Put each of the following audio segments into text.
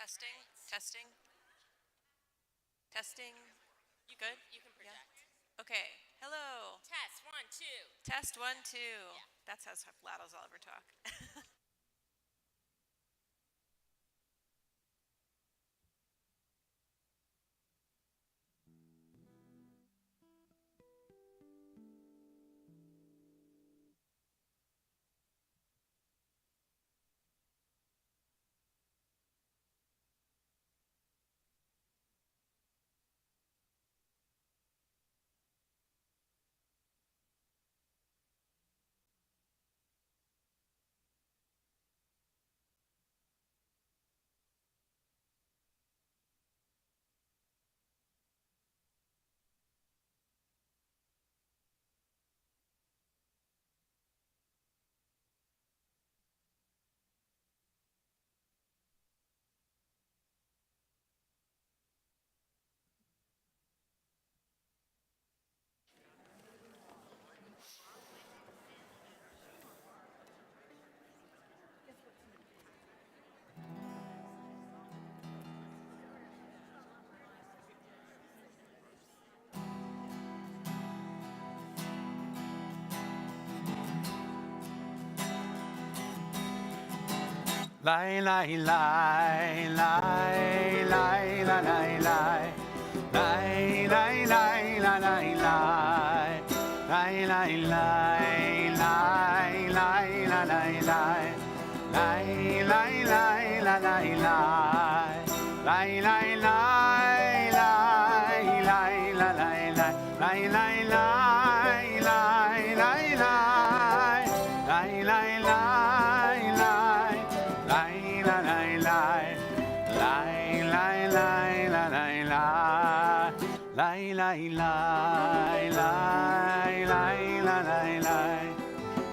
Testing, testing, testing. You Good? You can project. Yeah. Okay. Hello. Test 1, 2. Test 1, 2. Yeah. That's as loud as I'll ever talk. Lie, lie, lie, lie, lie, lie, lie, lie. Lie, lie, lie, lie, lie, lie. Lie, lie, lie, lie, lie, lie, lie, lie. Lie, lie, lie, lie, lie, lie. Lie, lie, lie, lie, lie, lie, lie, lie. Lie, lie, lie, lie, lie, lie. Lie, lie, lie, lie. Lie, lie, lie, lie. Lie, lie, lie, lie, lie, lie. Lie, lie, lie, lie, lie, lie, lie.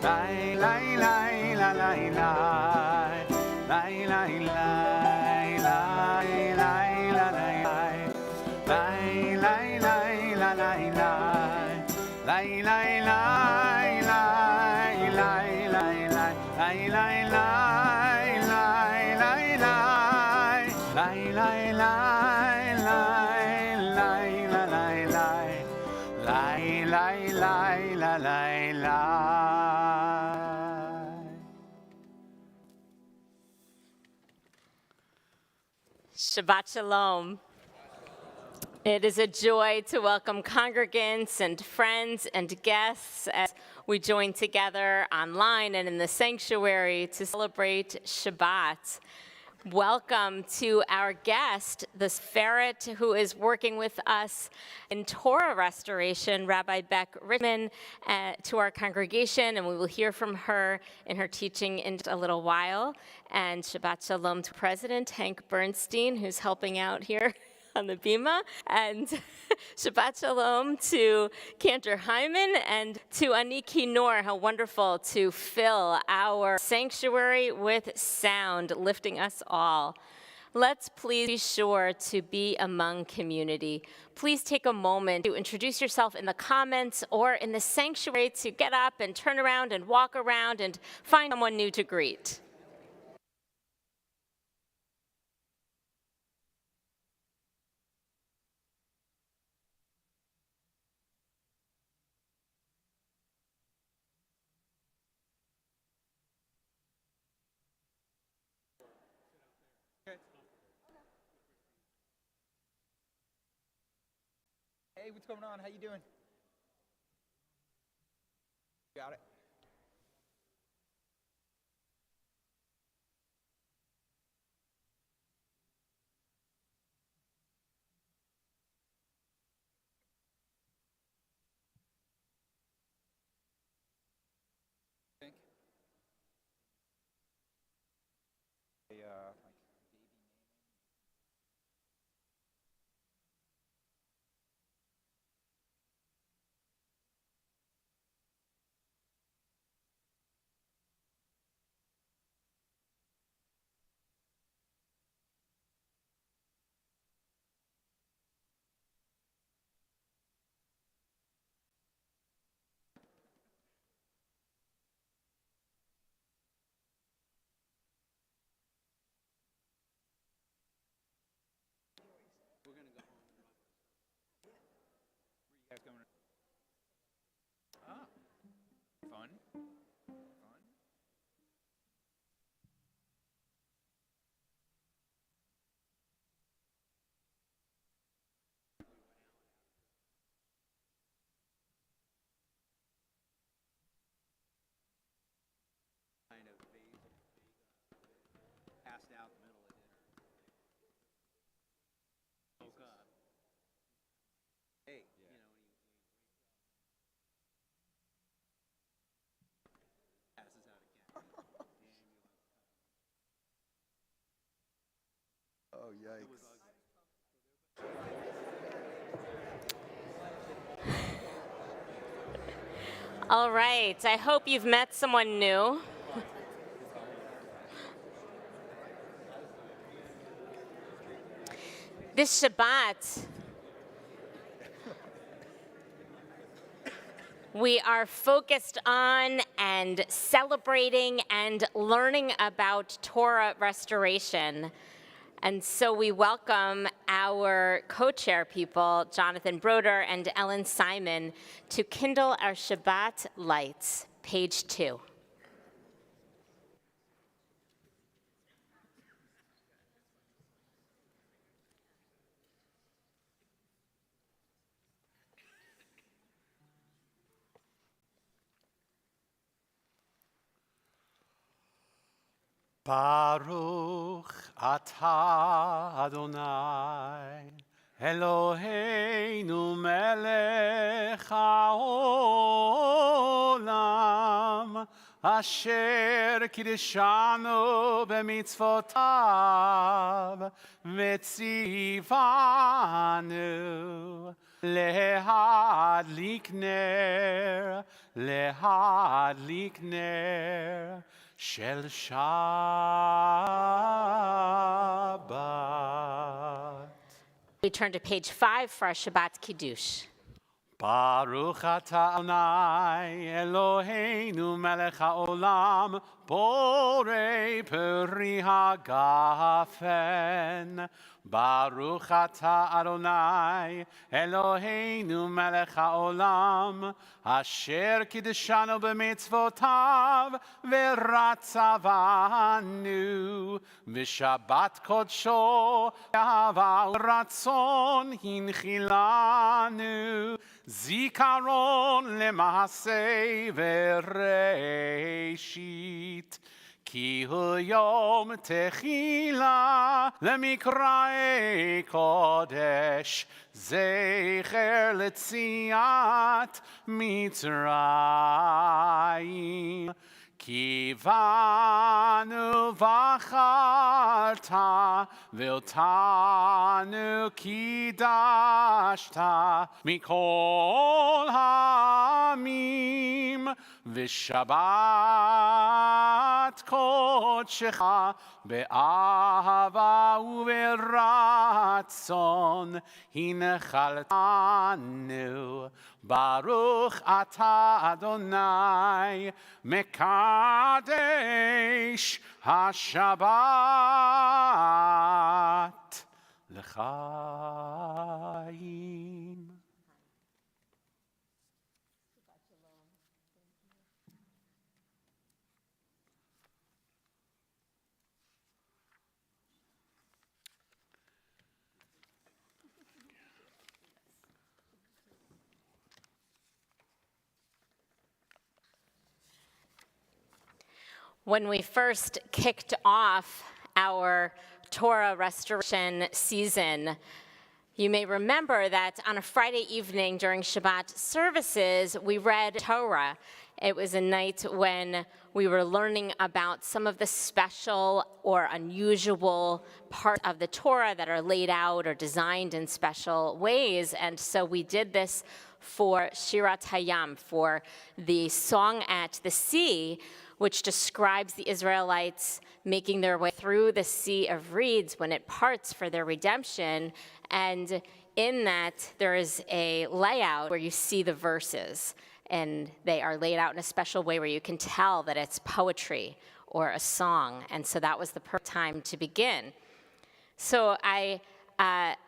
Lie, lie, lie, lie, lie, lie. Lie, lie, lie, lie, lie, lie, lie. Lie, lie, lie, lie, lie, lie. Lie, lie, lie, lie, lie, lie, lie. Lie, lie, lie, lie, lie, lie. Lie, lie, lie, lie, lie, lie, lie. Lie, lie, lie, lie, lie, lie. Shabbat Shalom. It is a joy to welcome congregants and friends and guests as we join together online and in the sanctuary to celebrate Shabbat. Welcome to our guest, the ferret who is working with us in Torah restoration, Rabbi Beck Richman, to our congregation, and we will hear from her in her teaching in a little while. And Shabbat Shalom to President Hank Bernstein, who's helping out here on the bima, and Shabbat Shalom to Cantor Hyman and to Aniki Noor. How wonderful to fill our sanctuary with sound, lifting us all. Let's please be sure to be among community. Please take a moment to introduce yourself in the comments or in the sanctuary, to get up and turn around and walk around and find someone new to greet. Hey, what's going on? How you doing? Got it. Think. All right, I hope you've met someone new. This Shabbat, we are focused on and celebrating and learning about Torah restoration. And so we welcome our co-chair people, Jonathan Broder and Ellen Simon, to kindle our Shabbat lights, page 2. Baruch atah Adonai Eloheinu melech haolam asher kiddushanu b'mitzvotav v'tzivanu lehadlik ner Shel Shabbat. We turn to page 5 for our Shabbat Kiddush. Baruch atah Adonai Eloheinu melech haolam borei peri hagafen. Baruch atah Adonai Eloheinu melech haolam asher kiddushanu b'mitzvotav v'ratzavanu v'shabbat kodsho ahava u'ratzon hinchilanu zikaron lema'aseh v'reishit Ki hu yom techila lemikrae kodesh zecher letziat Mitzrayim Ki vanu vacharta viltanu kidashta mikol hamim v'shabbat kodshecha be'ahava u'v'ratzon hinchaltanu Baruch atah Adonai mekadesh hashabbat l'chaim. When we first kicked off our Torah restoration season, you may remember that on a Friday evening during Shabbat services, we read Torah. It was a night when we were learning about some of the special or unusual parts of the Torah that are laid out or designed in special ways. And so we did this for Shirat Hayam, for the Song at the Sea, which describes the Israelites making their way through the Sea of Reeds when it parts for their redemption. And in that, there is a layout where you see the verses, and they are laid out in a special way where you can tell that it's poetry or a song. And so that was the perfect time to begin. So I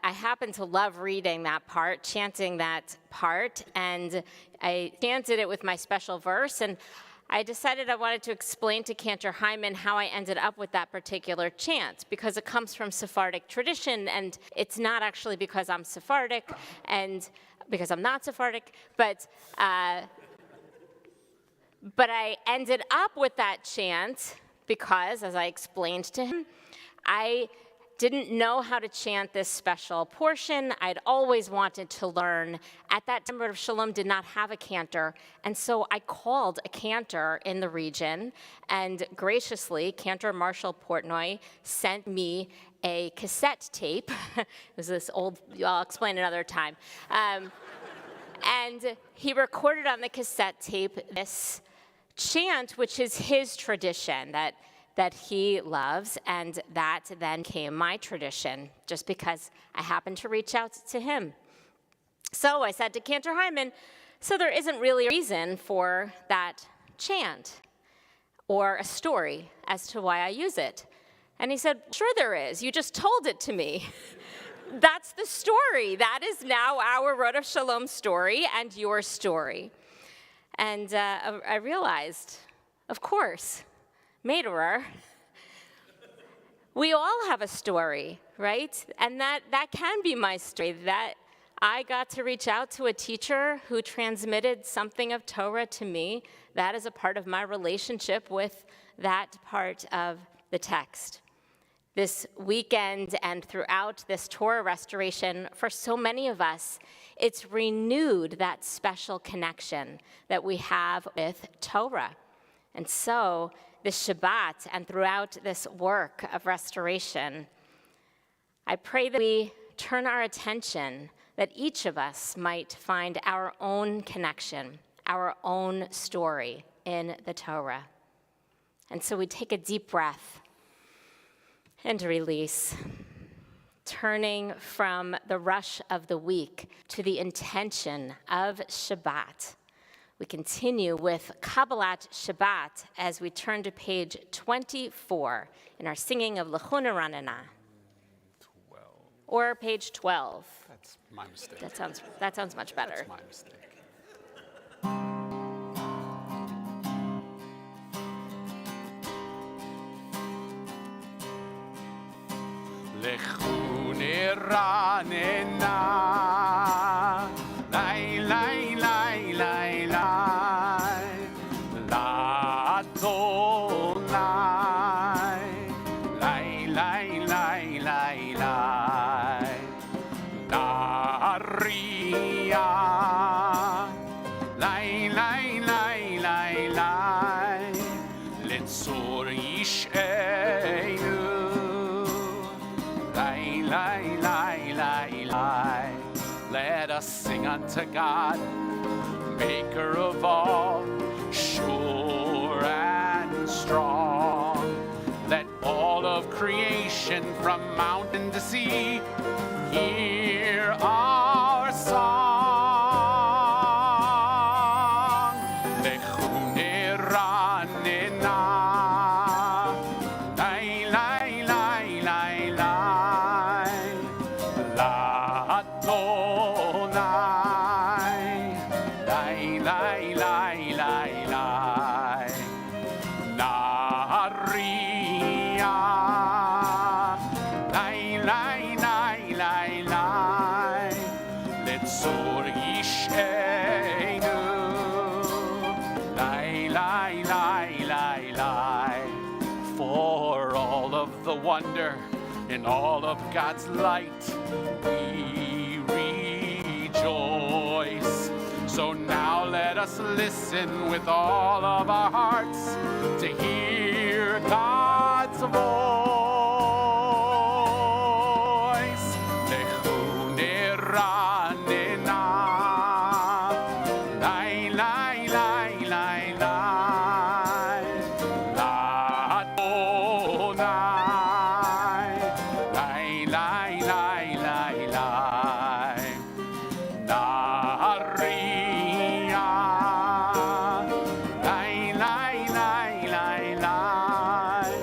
happen to love reading that part, chanting that part, and I chanted it with my special verse, and I decided I wanted to explain to Cantor Hyman how I ended up with that particular chant, because it comes from Sephardic tradition, and it's not actually because I'm Sephardic, and because I'm not Sephardic, but I ended up with that chant because, as I explained to him, I didn't know how to chant this special portion. I'd always wanted to learn. At that time, Rav Shalom did not have a cantor, and so I called a cantor in the region, and graciously, Cantor Marshall Portnoy sent me a cassette tape. It was this old, I'll explain another time. And he recorded on the cassette tape this chant, which is his tradition that he loves, and that then became my tradition, just because I happened to reach out to him. So I said to Cantor Hyman, so there isn't really a reason for that chant or a story as to why I use it. And he said, sure there is. You just told it to me. That's the story. That is now our Road of Shalom story and your story. And I realized, of course, Maderer, we all have a story, right? And that can be my story, that I got to reach out to a teacher who transmitted something of Torah to me. That is a part of my relationship with that part of the text. This weekend and throughout this Torah restoration, for so many of us, it's renewed that special connection that we have with Torah. And so, this Shabbat and throughout this work of restoration, I pray that we turn our attention, that each of us might find our own connection, our own story in the Torah. And so we take a deep breath and release, turning from the rush of the week to the intention of Shabbat. We continue with Kabbalat Shabbat as we turn to page 24 in our singing of L'chuna Ranana. 12. Or page 12. That's my mistake. That sounds much better. That's my mistake. L'chuna Ranana, lai lai lai lai lai, l'Adonai, lai lai lai lai lai, l'Aria, lai lai lai lai lai, l'Tzor Yish'enu, lai lai lai lai lai. Let us sing unto God, maker of all, sure and strong. Let all of creation from mountain to sea hear our song. L'chuna Ranana, lai lai lai lai lai, l'Adonai, lai lai lai lai lai, l'Aria, lai lai lai lai lai, l'Tzor Yish'enu, lai lai lai lai lai. For all of the wonder in all of God's light, we rejoice. So now let us listen with all of our hearts to hear God's voice. L'chuna Ranana, lai lai lai lai lai, l'Adonai, lai lai lai lai lai, l'Aria, lai lai lai lai lai,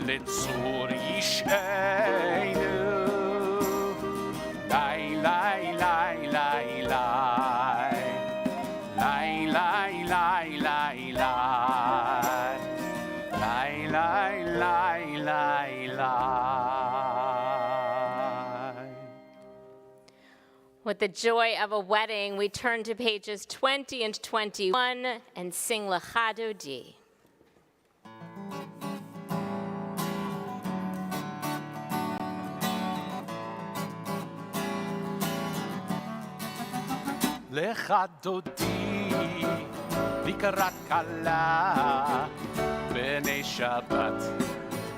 l'Tzor Yish'enu, lai lai lai lai lai, lai lai lai lai lai, lai lai lai lai lai. With the joy of a wedding, we turn to pages 20 and 21 and sing Lecha Dodi. Lecha Dodi, לקראת כלה, בני שבת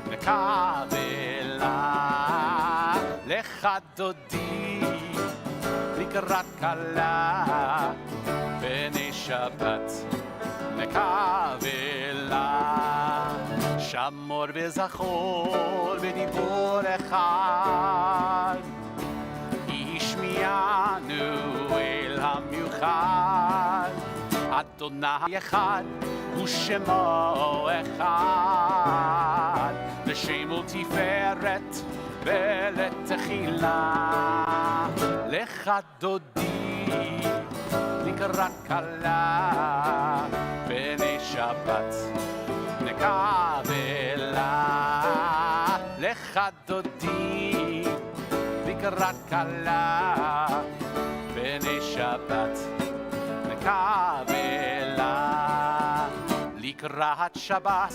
נקבלה. לך דודי, לקראת כלה, בני שבת נקבלה. שמור וזכור בדיבור אחד, ישמיענו אל המיוחד. אדוני אחד ושמו אחד, לשם ולתפארת ולתחילה. לך דודי לקראת כלה, בני שבת נקבלה. לך דודי לקראת כלה, בני שבת נקבלה. לקראת שבת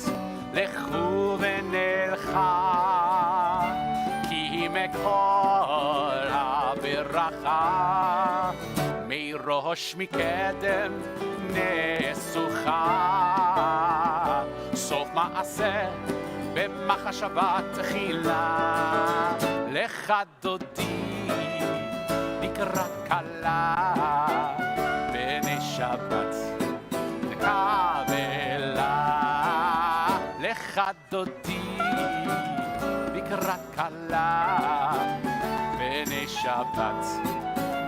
לכו ונלכה, כי מקור הברכה מראש מקדם נסוכה. סוף מעשה במחשבה תחילה. לך דודי לקראת כלה, בני שבת נקבלה. לך דודי לקראת כלה, בני שבת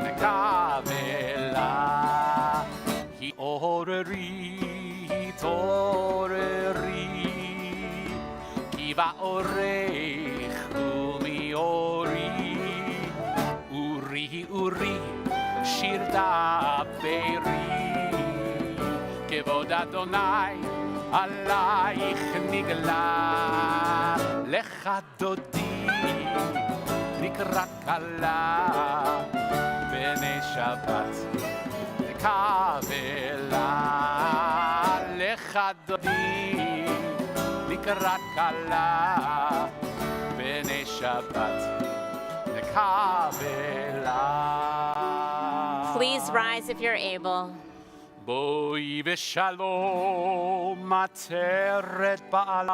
נקבלה. התעוררי, התעוררי, כי באורך ומאורי. אורי, אורי, שיר דברי, כבוד אדוני עלייך נגלה. לך דודי לקראת כלה, בני שבת נקבלה. לך דודי לקראת כלה, בני שבת נקבלה. Please rise if you're able. בואי בשלום עטרת בעלה,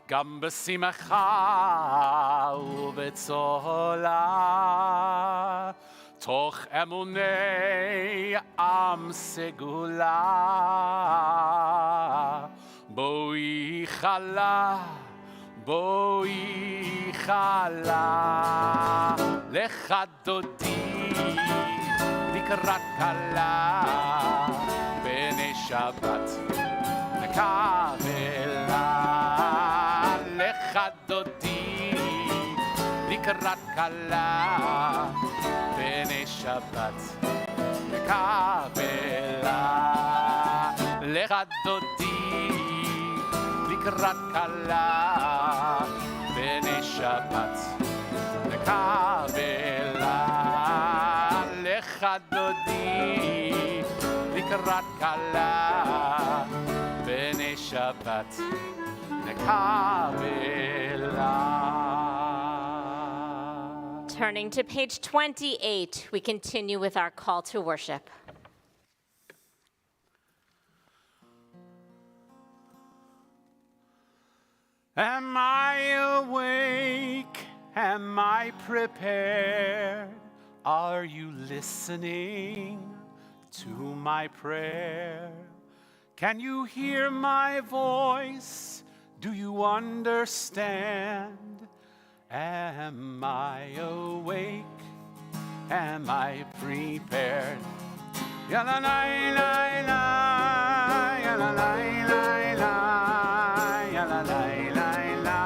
גם בשמחה ובצהלה, תוך אמוני עם סגולה. בואי חלה, בואי חלה. לך דודי לקראת כלה, בני שבת נקבלה. לך דודי לקראת כלה, בני שבת נקבלה. לך דודי לקראת כלה, בני שבת נקבלה. לך דודי לקראת כלה, בני שבת נקבלה. Turning to page 28, we continue with our call to worship. Am I awake? Am I prepared? Are you listening to my prayer? Can you hear my voice? Do you understand? Am I awake? Am I prepared? Ya la la la la, ya la la la la, ya la la la la,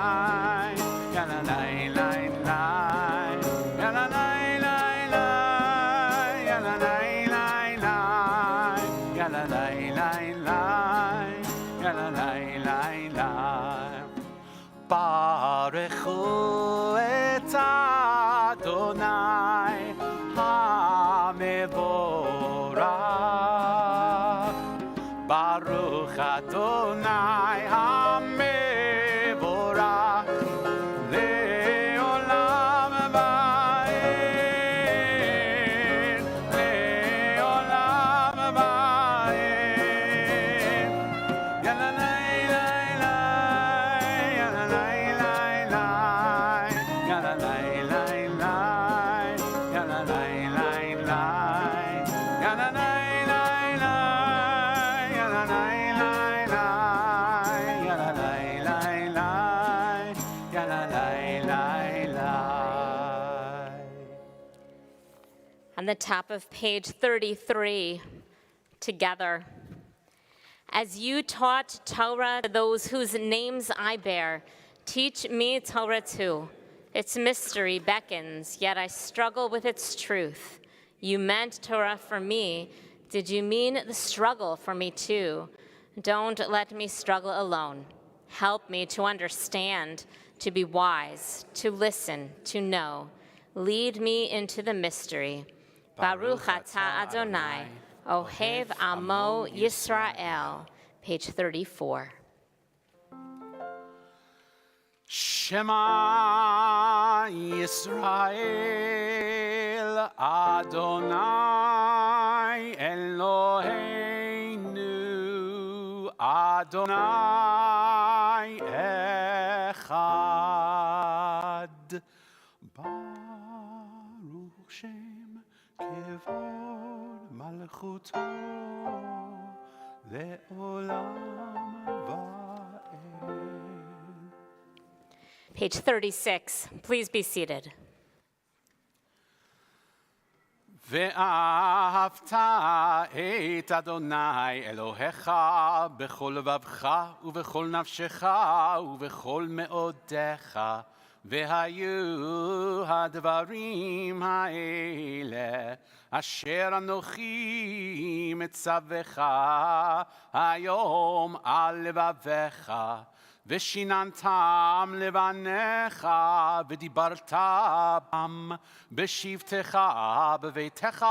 ya la la la la, ya la la la la, ya la la la la, ya la la la la, ya la la la la. Barechu et Adonai HaMevorach. Baruch Adonai HaMevorach le'olam va'ed, le'olam va'ed. Ya la la la la, ya la la la la, ya la la la la, ya la la lai, On the top of page 33, together. As you taught Torah to those whose names I bear, teach me Torah too. Its mystery beckons, yet I struggle with its truth. You meant Torah for me. Did you mean the struggle for me too? Don't let me struggle alone. Help me to understand, to be wise, to listen, to know. Lead me into the mystery. Baruch atah Adonai, Ohev Amo Yisrael. Page 34. Shema Yisrael Adonai Eloheinu Adonai Echad Baruch Shem Kevod Malchuto Le'olam Va'ed. Page 36. Please be seated. ואהבת את אדוני אלוהיך בכל לבבך ובכל נפשך ובכל מאודיך, והיו הדברים האלה אשר אנוכי מצווך היום על לבביך, ושיננתם לבניך ודיברת בם בשבתך בביתך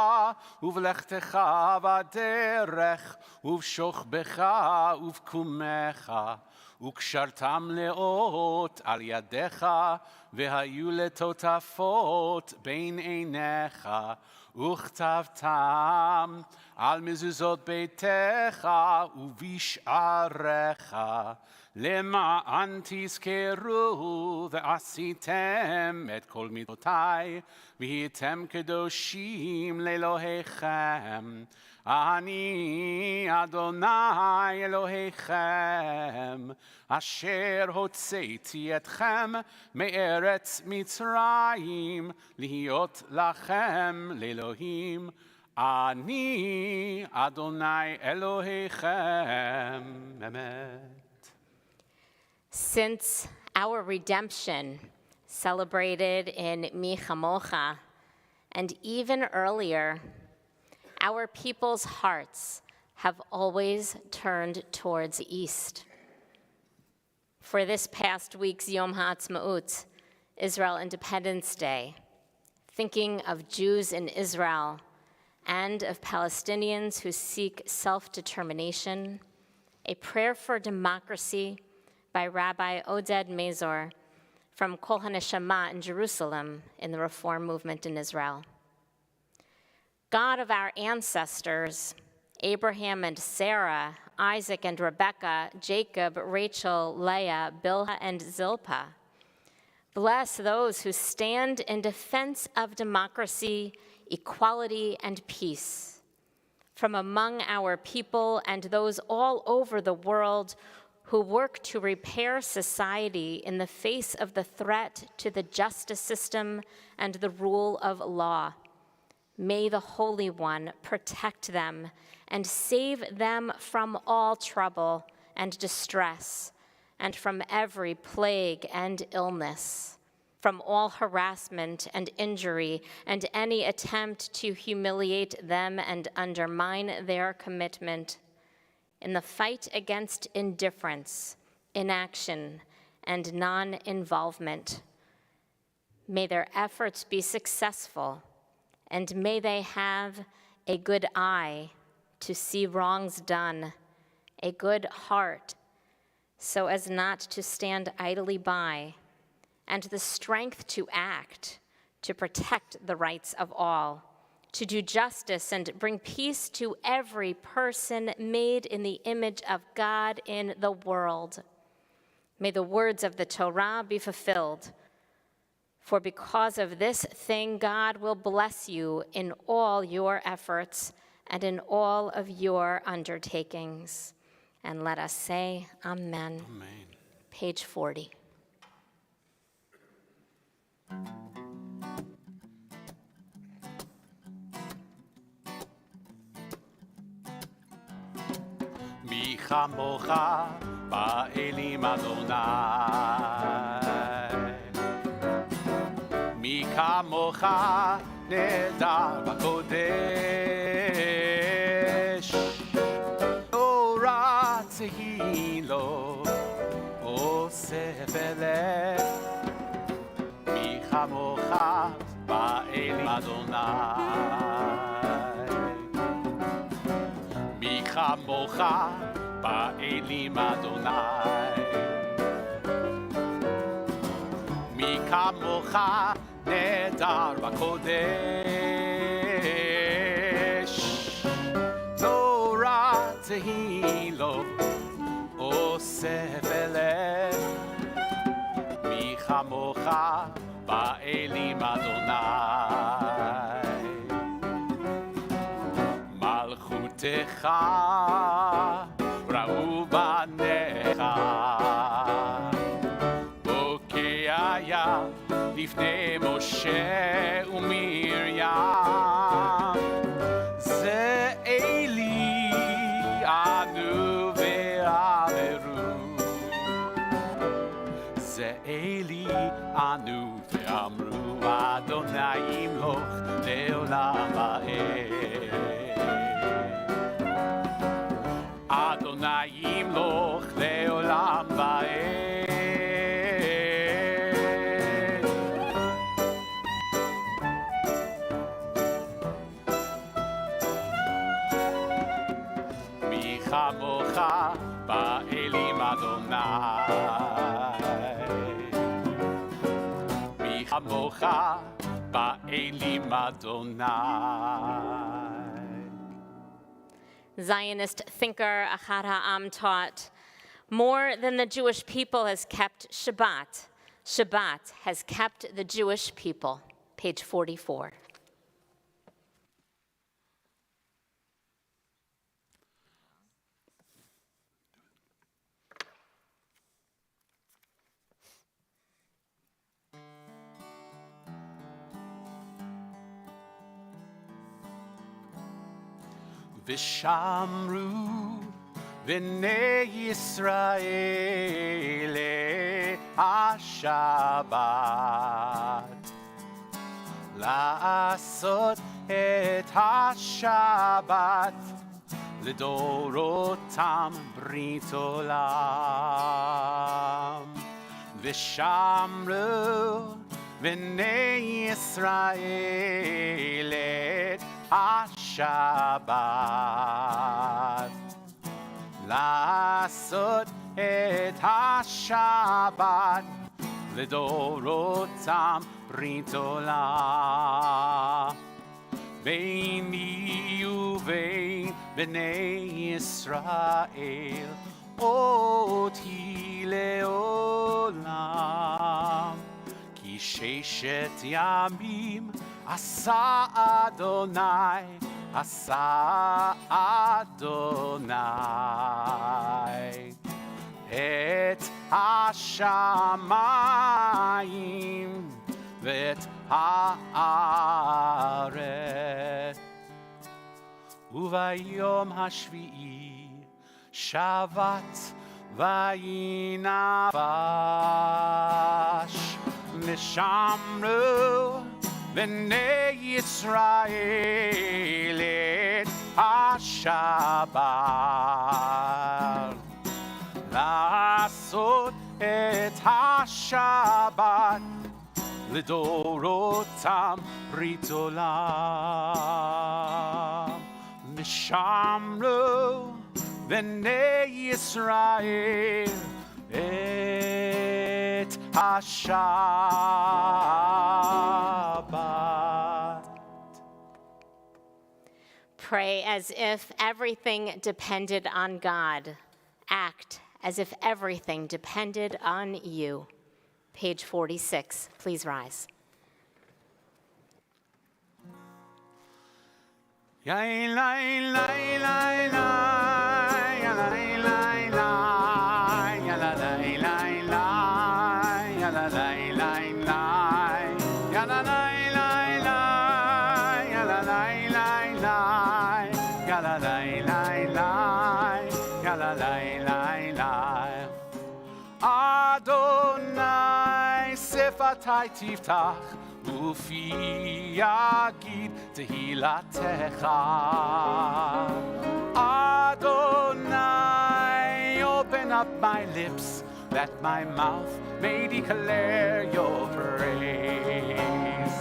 ובלכתך בדרך ובשוכבך ובקומך, וקשרתם לאות על ידיך והיו לטוטפות בין עיניך, וכתבתם על מזוזות ביתך ובשעריך, למען תזכרו ועשיתם את כל מידותיי והייתם קדושים לאלוהיכם. אני אדוני אלוהיכם אשר הוצאתי אתכם מארץ מצרים להיות לכם לאלוהים. אני אדוני אלוהיכם. אמת. Since our redemption, celebrated in Mi Chamocha, and even earlier, our people's hearts have always turned towards east. For this past week's Yom HaAtzmaut, Israel Independence Day, thinking of Jews in Israel and of Palestinians who seek self-determination, a prayer for democracy by Rabbi Oded Mazor from Kol HaNeshama in Jerusalem in the Reform movement in Israel. God of our ancestors, Abraham and Sarah, Isaac and Rebekah, Jacob, Rachel, Leah, Bilhah, and Zilpah, bless those who stand in defense of democracy, equality, and peace. From among our people and those all over the world who work to repair society in the face of the threat to the justice system and the rule of law. May the Holy One protect them and save them from all trouble and distress, and from every plague and illness, from all harassment and injury, and any attempt to humiliate them and undermine their commitment. In the fight against indifference, inaction, and non-involvement, may their efforts be successful, and may they have a good eye to see wrongs done, a good heart so as not to stand idly by, and the strength to act, to protect the rights of all, to do justice and bring peace to every person made in the image of God in the world. May the words of the Torah be fulfilled. For because of this thing, God will bless you in all your efforts and in all of your undertakings. And let us say, Amen. Amen. Page 40. כמוך באלים אדוני. מי כמוך נהדר בקודש, תורה תהי לו עושה ולב. מי כמוך באלים אדוני, מי כמוך באלים אדוני, מי כמוך נהדר בקודש, נורא תהי לו עושה ולב. מי כמוך באלים אדוני, מלכותך ראו בניך, בוקע היה לפני משה ומרים. זה אלי ענו ואמרו, זה אלי ענו ואמרו, אדוני ימלוך לעולם ועד. אדוני ימלוך לעולם ועד. מי כמוך באלים אדוני, מי כמוך באלים אדוני. Zionist thinker Achad Ha'am taught, more than the Jewish people has kept Shabbat, Shabbat has kept the Jewish people. Page 44. ושמרו בני ישראל השבת, לעשות את השבת לדורותם ברית עולם. ושמרו בני ישראל את השבת, לעשות את השבת לדורותם ברית עולם. ביני ובין בני ישראל אותי לעולם, כי ששת ימים עשה אדוני, עשה אדוני את השמיים ואת הארץ. וביום השביעי שבת וינפש, ושמרו בני ישראל את השבת, לעשות את השבת לדורותם ברית עולם. ושמרו בני ישראל את השבת. Pray as if everything depended on God. Act as if everything depended on you. Page 46. Please rise. La la שפתי תפתח ופי יגיד תהילתך. Adonai, open up my lips, that my mouth may declare your praise.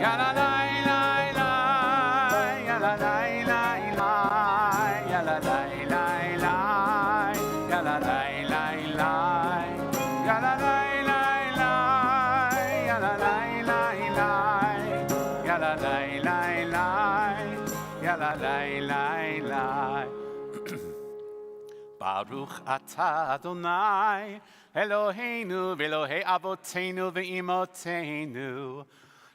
Yalalai, lai, lai, yalalai, lai, lai, yalalai, lai, lai, yalalai, lai, lai, yalalai, lai, lai, yalalai, lai, lai, yalalai, lai, lai, yalalai, lai, lai. Baruch atah Adonai, Eloheinu v'Elohei Avotenu v'Imotenu,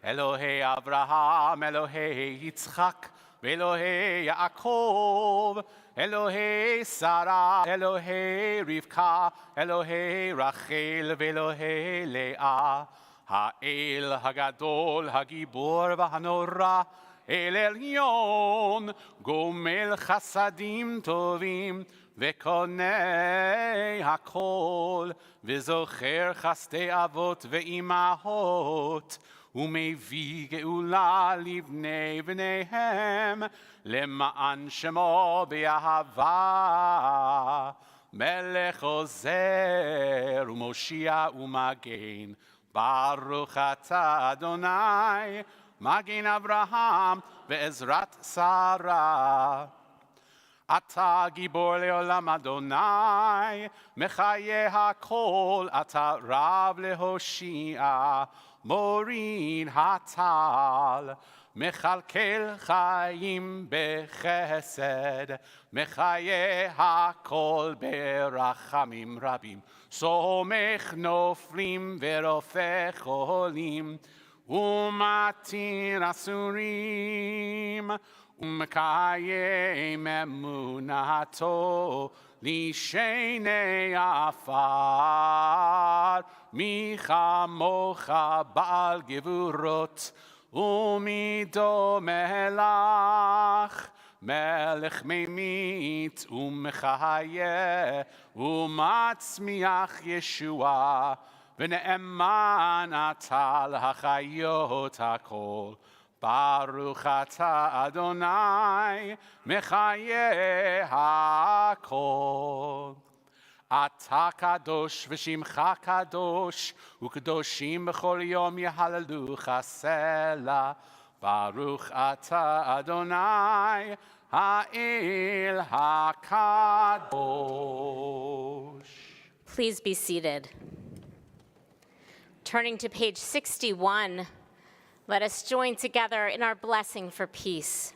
Elohei Abraham, Elohei Yitzchak, v'Elohei Yaakov, Elohei Sarah, Elohei Rivka, Elohei Rachel, v'Elohei Leah, Ha'el Hagadol, Hagibor v'Hanora, El Elyon, Gomel Chasadim Tovim, וקונה הכל, וזוכר חסדי אבות ואימהות, ומביא גאולה לבני בניהם, למען שמו באהבה. מלך עוזר ומושיע ומגן, ברוך אתה אדוני, מגן אברהם ועזרת שרה. אתה גיבור לעולם אדוני, מחיה הכל, אתה רב להושיע, מוריד הטל, מכלכל חיים בחסד, מחיה הכל ברחמים רבים, סומך נופלים ורופא חולים, ומתיר אסורים, ומקיים אמונתו לשני עפר. מי כמוך בעל גבורות ומידו מלך, מלך ממית ומחיה ומצמיח ישועה, ונאמן אתה להחיות הכל. ברוך אתה אדוני, מחיה הכל. אתה קדוש ושמך קדוש, וקדושים בכל יום יהללוך סלע. ברוך אתה אדוני, האל הקדוש. Please be seated. Turning to page 61, let us join together in our blessing for peace.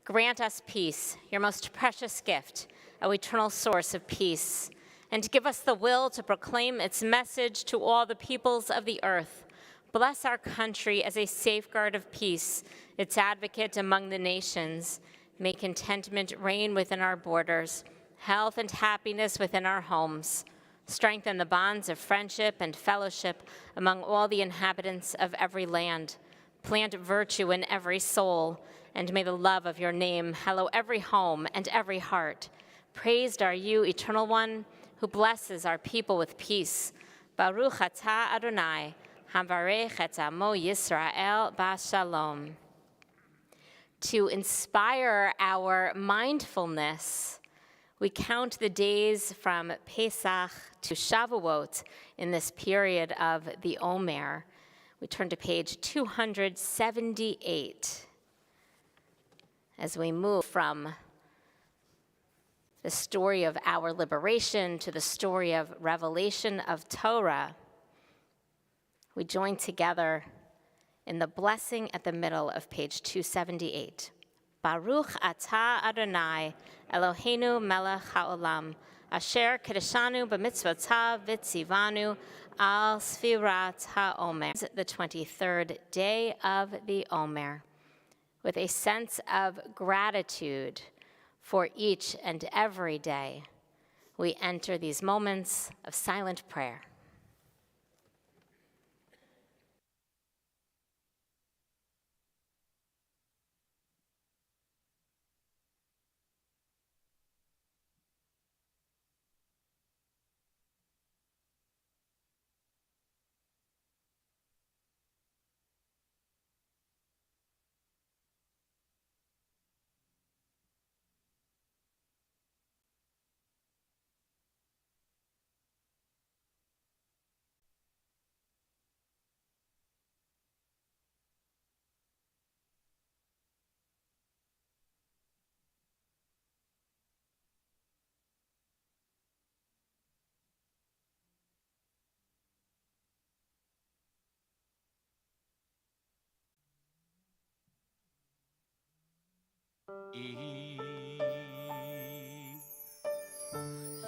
Grant us peace, your most precious gift, our eternal source of peace, and give us the will to proclaim its message to all the peoples of the earth. Bless our country as a safeguard of peace, its advocate among the nations. May contentment reign within our borders, health and happiness within our homes. Strengthen the bonds of friendship and fellowship among all the inhabitants of every land. Plant virtue in every soul, and may the love of your name hallow every home and every heart. Praised are you, Eternal One, who blesses our people with peace. Baruch atah Adonai, havarech et amo Yisrael b'shalom. To inspire our mindfulness, we count the days from Pesach to Shavuot in this period of the Omer. We turn to page 278 as we move from the story of our liberation to the story of revelation of Torah. We join together in the blessing at the middle of page 278. Baruch atah Adonai, Eloheinu melech haolam, asher kedeshanu b'mitzvotav v'tzivanu al sfirat ha'omer. The 23rd day of the Omer, with a sense of gratitude for each and every day, we enter these moments of silent prayer.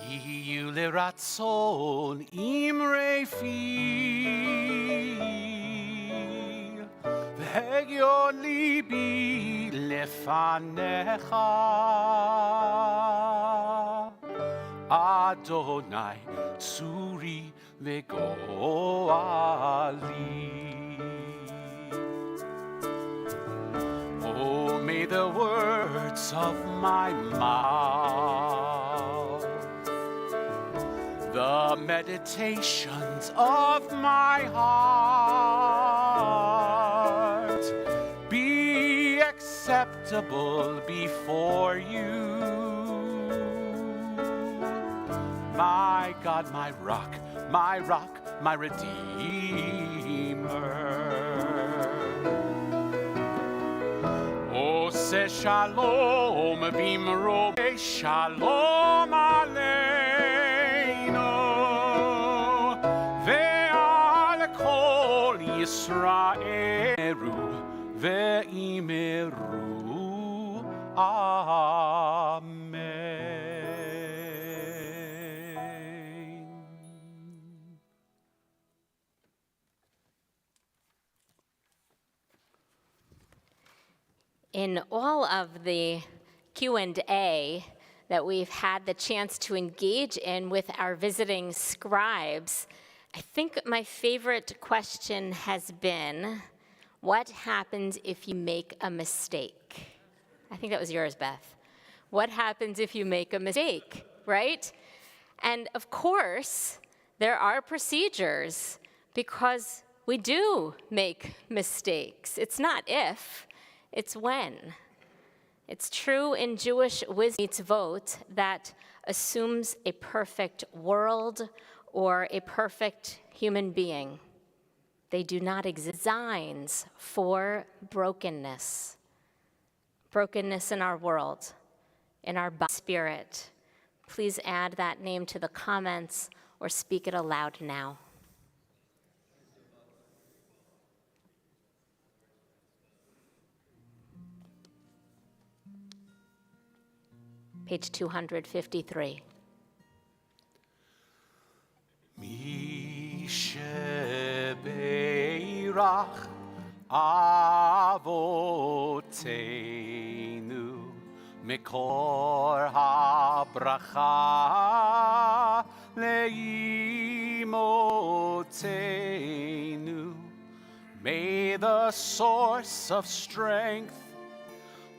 יהיו לרצון אמרי פי והגיון ליבי לפניך אדוני צורי וגואלי. Oh, may the words of my mouth, the meditations of my heart be acceptable before you. My God, my rock, my redeemer. עושה שלום במרום שלום עלינו ועל כל ישראל ואמרו אמן. In all of the Q&A that we've had the chance to engage in with our visiting scribes, I think my favorite question has been, what happens if you make a mistake? I think that was yours, Beth. What happens if you make a mistake, right? And of course, there are procedures because we do make mistakes. It's not if, it's when. It's true in Jewish wisdom mitzvot that assumes a perfect world or a perfect human being. They do not exist. Designs for brokenness. Brokenness in our world, in our spirit. Please add that name to the comments or speak it aloud now. Page 253. מי שברך אבותינו מקור הברכה לאמותינו. May the source of strength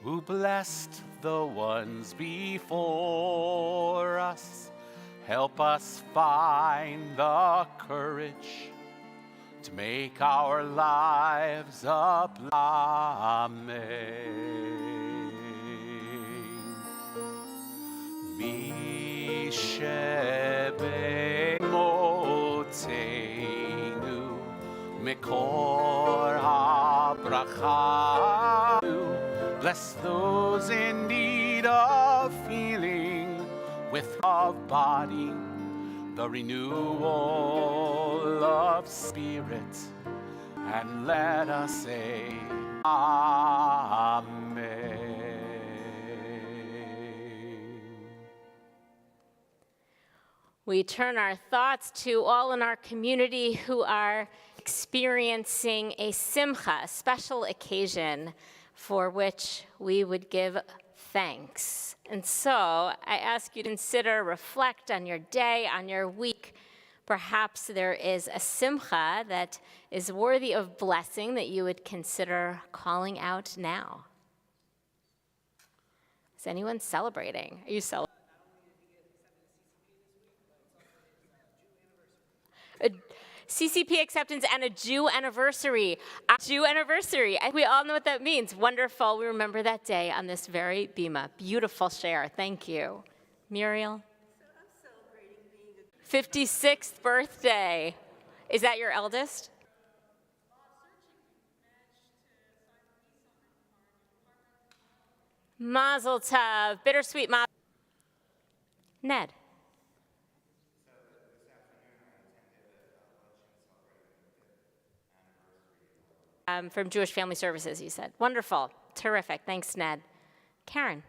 who blessed the ones before us help us find the courage to make our lives a Amen. Mi shebemoteinu mikor habracha. Bless those in need of healing with of body, the renewal of spirit, and let us say Amen. We turn our thoughts to all in our community who are experiencing a simcha, a special occasion for which we would give thanks. And so I ask you to consider, reflect on your day, on your week. Perhaps there is a simcha that is worthy of blessing that you would consider calling out now. Is anyone celebrating? Are you celebrating? CCP acceptance and a Jew anniversary. A Jew anniversary. We all know what that means. Wonderful. We remember that day on this very bima. Beautiful share. Thank you. Muriel? I'm celebrating being a 56th birthday. Is that your eldest? Mazel tov. Bittersweet mazel. Ned? From Jewish Family Services, you said. Wonderful. Terrific. Thanks, Ned. Karen.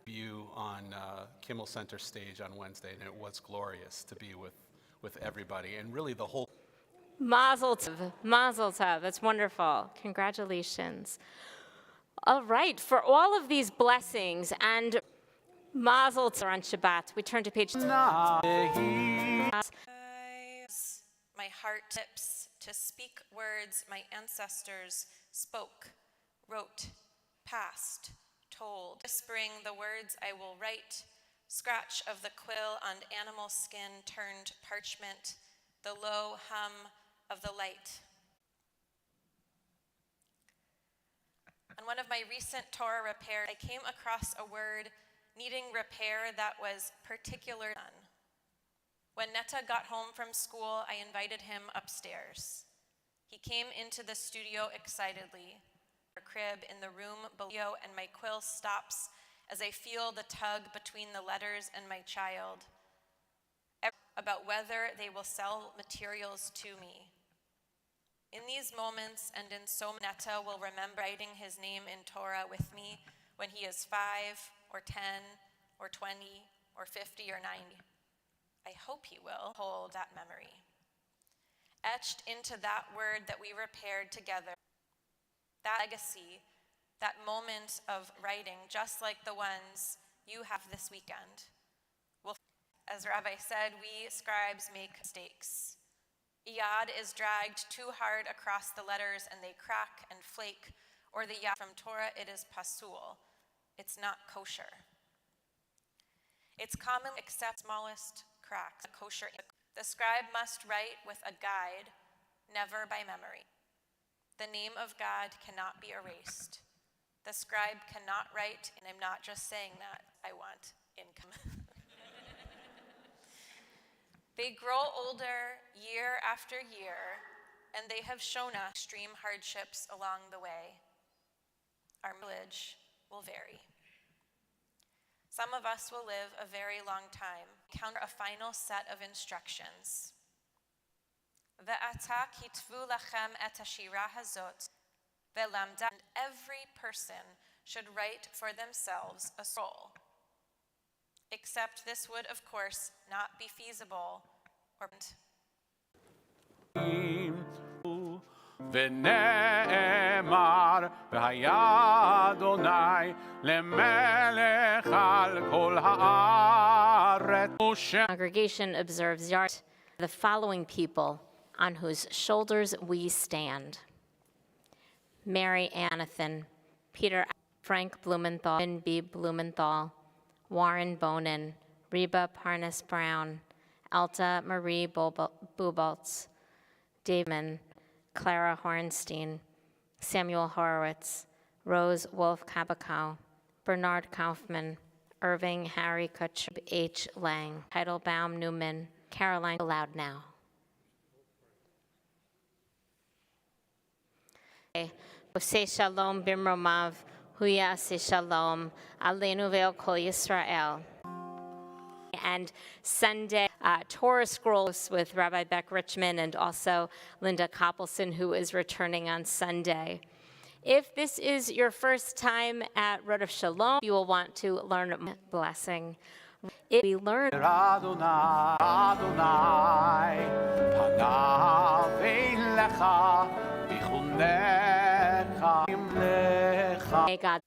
You on Kimmel Center stage on Wednesday, and it was glorious to be with everybody, and really the whole. Mazel tov. Mazel tov. That's wonderful. Congratulations. All right. For all of these blessings and mazel tov on Shabbat, we turn to page. My heart tips to speak words my ancestors spoke, wrote, passed, told, whispering the words I will write, scratch of the quill on animal skin turned parchment, the low hum of the light. On one of my recent Torah repairs, I came across a word needing repair that was particular done. When Netta got home from school, I invited him upstairs. He came into the studio excitedly. Our crib in the room below, and my quill stops as I feel the tug between the letters and my child about whether they will sell materials to me. In these moments and in so many, Netta will remember writing his name in Torah with me when he is 5 or 10 or 20 or 50 or 90. I hope he will hold that memory. Etched into that word that we repaired together, that legacy, that moment of writing, just like the ones you have this weekend. As Rabbi said, we scribes make mistakes. Yad is dragged too hard across the letters and they crack and flake, or the yad from Torah, it is pasul. It's not kosher. It's common except smallest cracks, kosher. The scribe must write with a guide, never by memory. The name of God cannot be erased. The scribe cannot write, and I'm not just saying that, I want income. They grow older year after year, and they have shown us extreme hardships along the way. Our mileage will vary. Some of us will live a very long time, encounter a final set of instructions. Ve'ata kitvu lachem et hashira hazot ve'lamda. And every person should write for themselves a scroll. Except this would, of course, not be feasible or. ונאמר והיה אדוני למלך על כל הארץ. Congregation observes Yard, the following people on whose shoulders we stand: Mary Anathan, Peter Frank Blumenthal, Lynn B. Blumenthal, Warren Bonin, Reba Parnas Brown, Alta Marie Buboltz, David, Clara Hornstein, Samuel Horowitz, Rose Wolf Kabakow, Bernard Kaufman, Irving Harry Kutch, H. Lang, Teitelbaum Newman, Caroline. Aloud now. Oseh Shalom Bimromav, Huya Aseh Shalom, Aleinu Ve'al Kol Yisrael. And Sunday, Torah Scrolls with Rabbi Beck Richmond and also Linda Koppelson, who is returning on Sunday. If this is your first time at Road of Shalom, you will want to learn blessing. If we learn Adonai, Adonai, panav elecha, vichunecha imlecha. May God